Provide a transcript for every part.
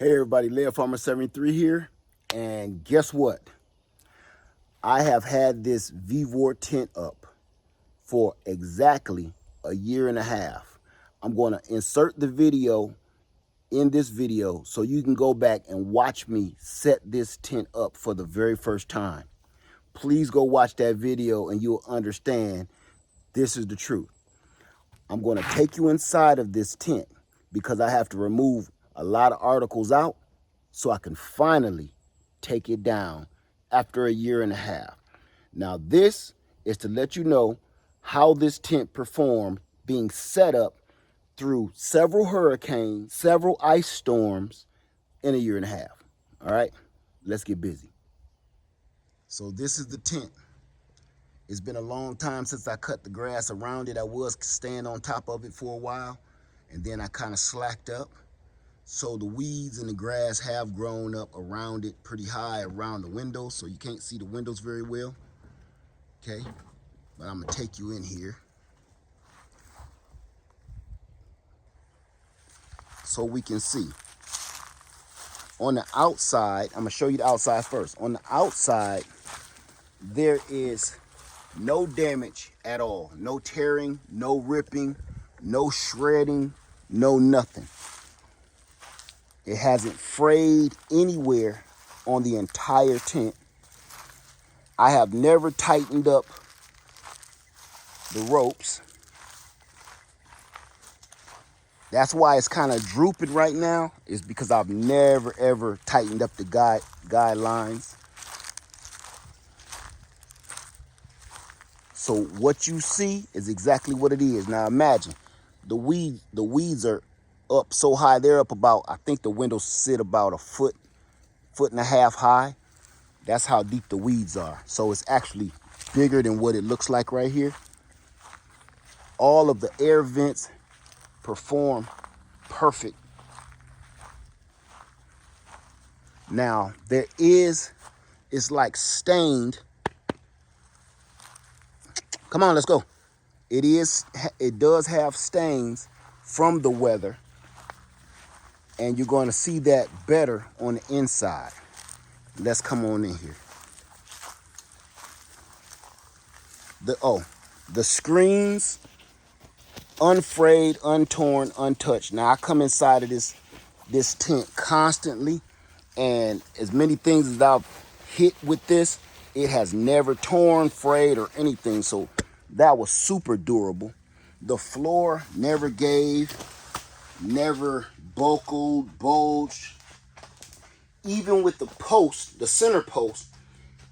Hey everybody, Leah Farmer 73 here, and guess what? I have had this Vevor tent up for exactly a year and a half. I'm going to insert the video in this video so you can go back and watch me set this tent up for the very first time. Please go watch that video and you'll understand this is the truth. I'm going to take you inside of this tent because I have to remove a lot of articles out so I can finally take it down after a year and a half. Now this is to let you know how this tent performed being set up through several hurricanes, several ice storms in a year and a half. All right, let's get busy. So this is the tent. It's been a long time since I cut the grass around it. I was staying on top of it for a while, and then I kind of slacked up. So the weeds and the grass have grown up around it pretty high around the windows, so you can't see the windows very well. Okay, but I'm gonna take you in here so we can see. On the outside, I'm gonna show you the outside first. On the outside, there is no damage at all. No tearing, no ripping, no shredding, no nothing. It hasn't frayed anywhere on the entire tent. I have never tightened up the ropes. That's why it's kind of drooping right now, is because I've never ever tightened up the guidelines. So what you see is exactly what it is. Now imagine the weeds are up so high. They're up about, I think the windows sit about a foot and a half high. That's how deep the weeds are. So it's actually bigger than what it looks like right here. All of the air vents perform perfect. Now it's like stained. Come on, let's go. It does have stains from the weather, and you're going to see that better on the inside. Let's come on in here. The screens, unfrayed, untorn, untouched. Now I come inside of this tent constantly, and as many things as I've hit with this, it has never torn, frayed, or anything. So that was super durable. The floor never gave, never buckled, bulged. Even with the post, the center post,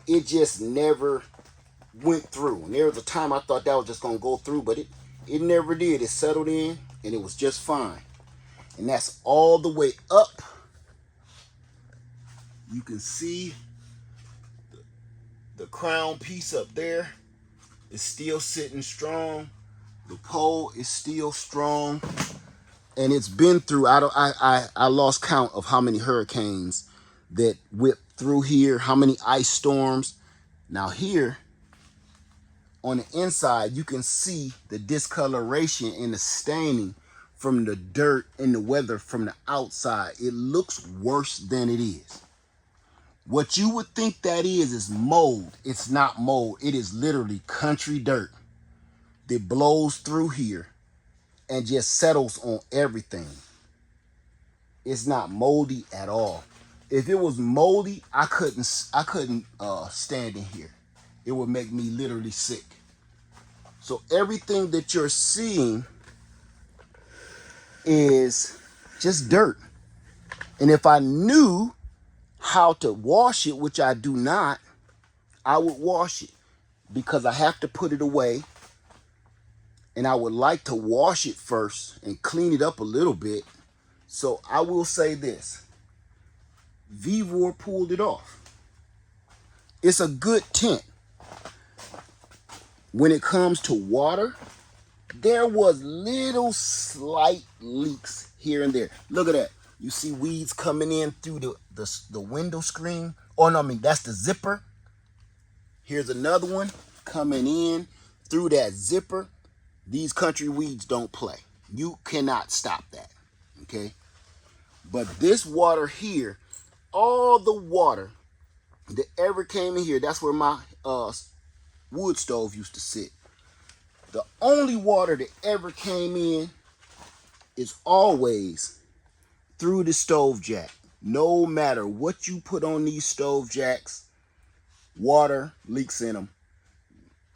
it just never went through. And there was a time I thought that was just gonna go through, but it never did. It settled in and it was just fine. And that's all the way up. You can see the crown piece up there is still sitting strong. The pole is still strong. And it's been through, I lost count of how many hurricanes that whipped through here, how many ice storms. Now here, on the inside, you can see the discoloration and the staining from the dirt and the weather from the outside. It looks worse than it is. What you would think that is mold. It's not mold. It is literally country dirt that blows through here and just settles on everything. It's not moldy at all. If it was moldy, I couldn't stand in here. It would make me literally sick. So everything that you're seeing is just dirt. And if I knew how to wash it, which I do not, I would wash it because I have to put it away. And I would like to wash it first and clean it up a little bit. So I will say this. Vevor pulled it off. It's a good tent. When it comes to water, there was little slight leaks here and there. Look at that. You see weeds coming in through the window screen. Oh, no, I mean, that's the zipper. Here's another one coming in through that zipper. These country weeds don't play. You cannot stop that, okay? But this water here, all the water that ever came in here, that's where my wood stove used to sit. The only water that ever came in is always through the stove jack. No matter what you put on these stove jacks, water leaks in them.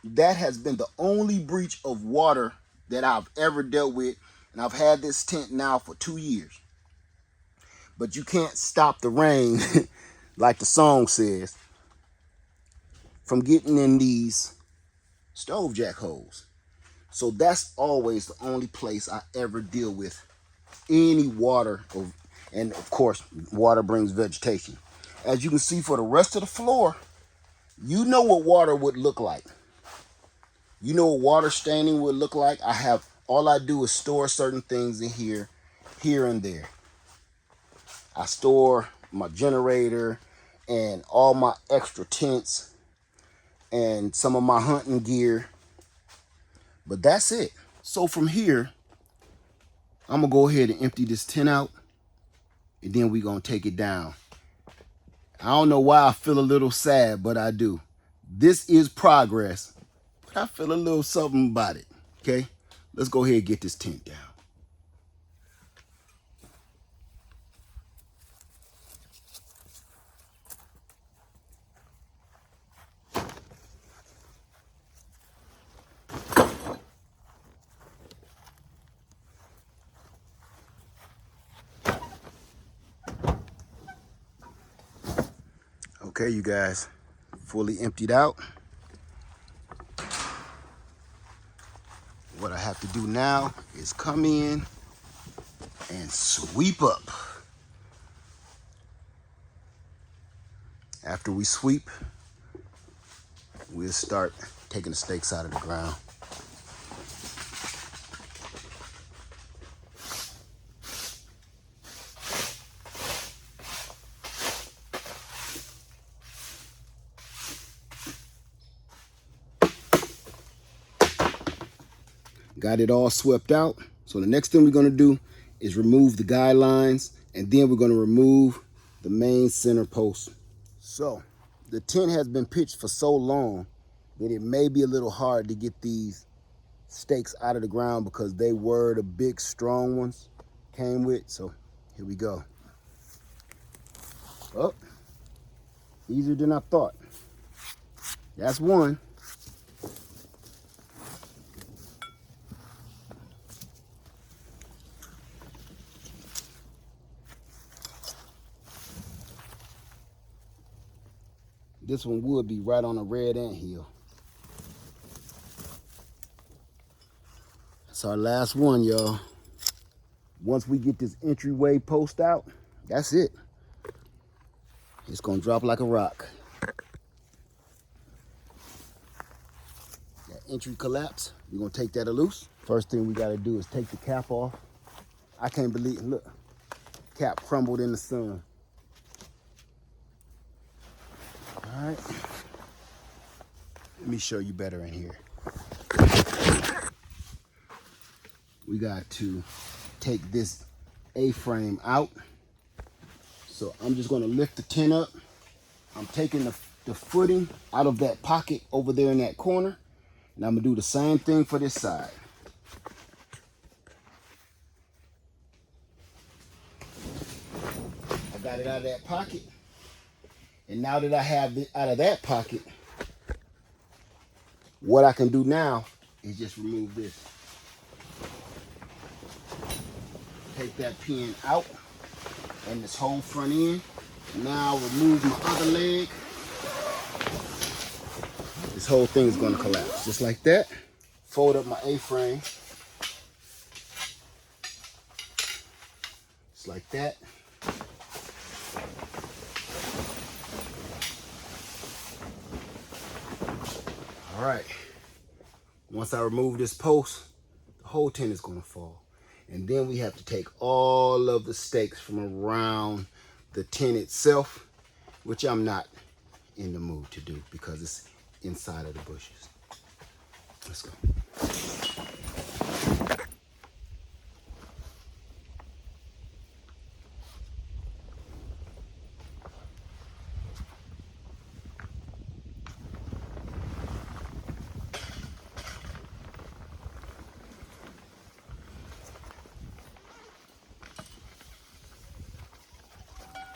That has been the only breach of water that I've ever dealt with, and I've had this tent now for 2 years. But you can't stop the rain, like the song says, from getting in these stove jack holes. So that's always the only place I ever deal with any water, and of course, water brings vegetation. As you can see, for the rest of the floor, you know what water would look like. You know what water staining would look like. All I do is store certain things in here and there. I store my generator and all my extra tents and some of my hunting gear. But that's it. So from here, I'm gonna go ahead and empty this tent out, and then we're gonna take it down. I don't know why I feel a little sad, but I do. This is progress, but I feel a little something about it. Okay, let's go ahead and get this tent down. Okay, you guys, fully emptied out. What I have to do now is come in and sweep up. After we sweep, we'll start taking the stakes out of the ground. Got it all swept out. So the next thing we're gonna do is remove the guidelines, and then we're gonna remove the main center post. So the tent has been pitched for so long that it may be a little hard to get these stakes out of the ground because they were the big strong ones came with. So here we go. Oh, easier than I thought. That's one. This one would be right on a red anthill. That's our last one, y'all. Once we get this entryway post out, that's it. It's gonna drop like a rock. That entry collapse, we're gonna take that loose. First thing we gotta do is take the cap off. I can't believe, look, cap crumbled in the sun. All right, let me show you better in here. We got to take this A-frame out. So I'm just gonna lift the tent up. I'm taking the footing out of that pocket over there in that corner. And I'm gonna do the same thing for this side. I got it out of that pocket. And now that I have it out of that pocket, what I can do now is just remove this. Take that pin out and this whole front end. Now remove my other leg. This whole thing is gonna collapse, just like that. Fold up my A-frame. Just like that. All right, once I remove this post, the whole tent is gonna fall. And then we have to take all of the stakes from around the tent itself, which I'm not in the mood to do because it's inside of the bushes. Let's go.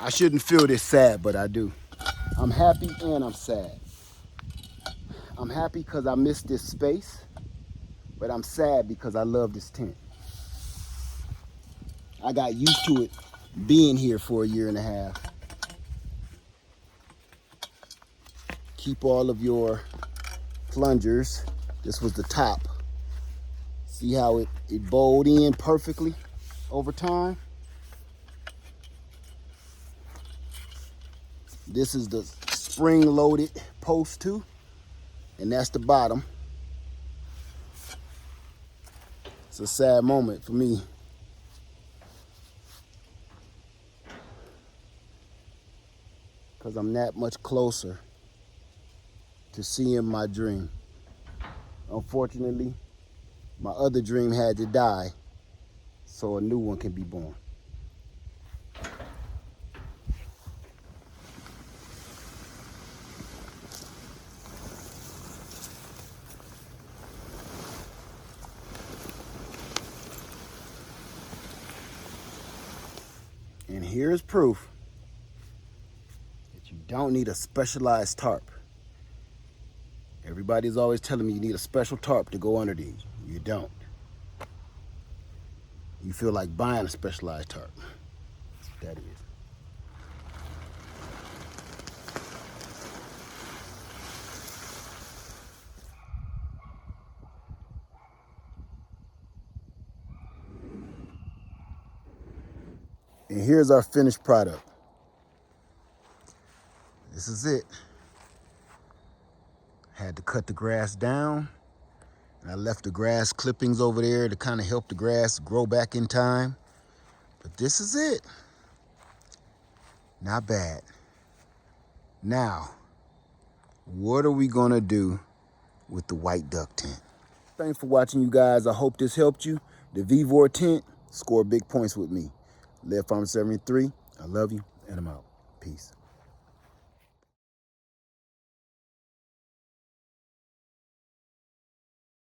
I shouldn't feel this sad, but I do. I'm happy and I'm sad. I'm happy because I missed this space, but I'm sad because I love this tent. I got used to it being here for a year and a half. Keep all of your plungers. This was the top. See how it bowled in perfectly over time? This is the spring-loaded post too, and that's the bottom. It's a sad moment for me. Because I'm that much closer to seeing my dream. Unfortunately, my other dream had to die so a new one can be born. And here's proof that you don't need a specialized tarp. Everybody's always telling me you need a special tarp to go under these. You don't. You feel like buying a specialized tarp. That's what that is. And here's our finished product. This is it. Had to cut the grass down. And I left the grass clippings over there to kind of help the grass grow back in time. But this is it. Not bad. Now, what are we gonna do with the white duck tent? Thanks for watching, you guys. I hope this helped you. The Vevor tent, score big points with me. Live Farm 73, I love you, and I'm out. Peace.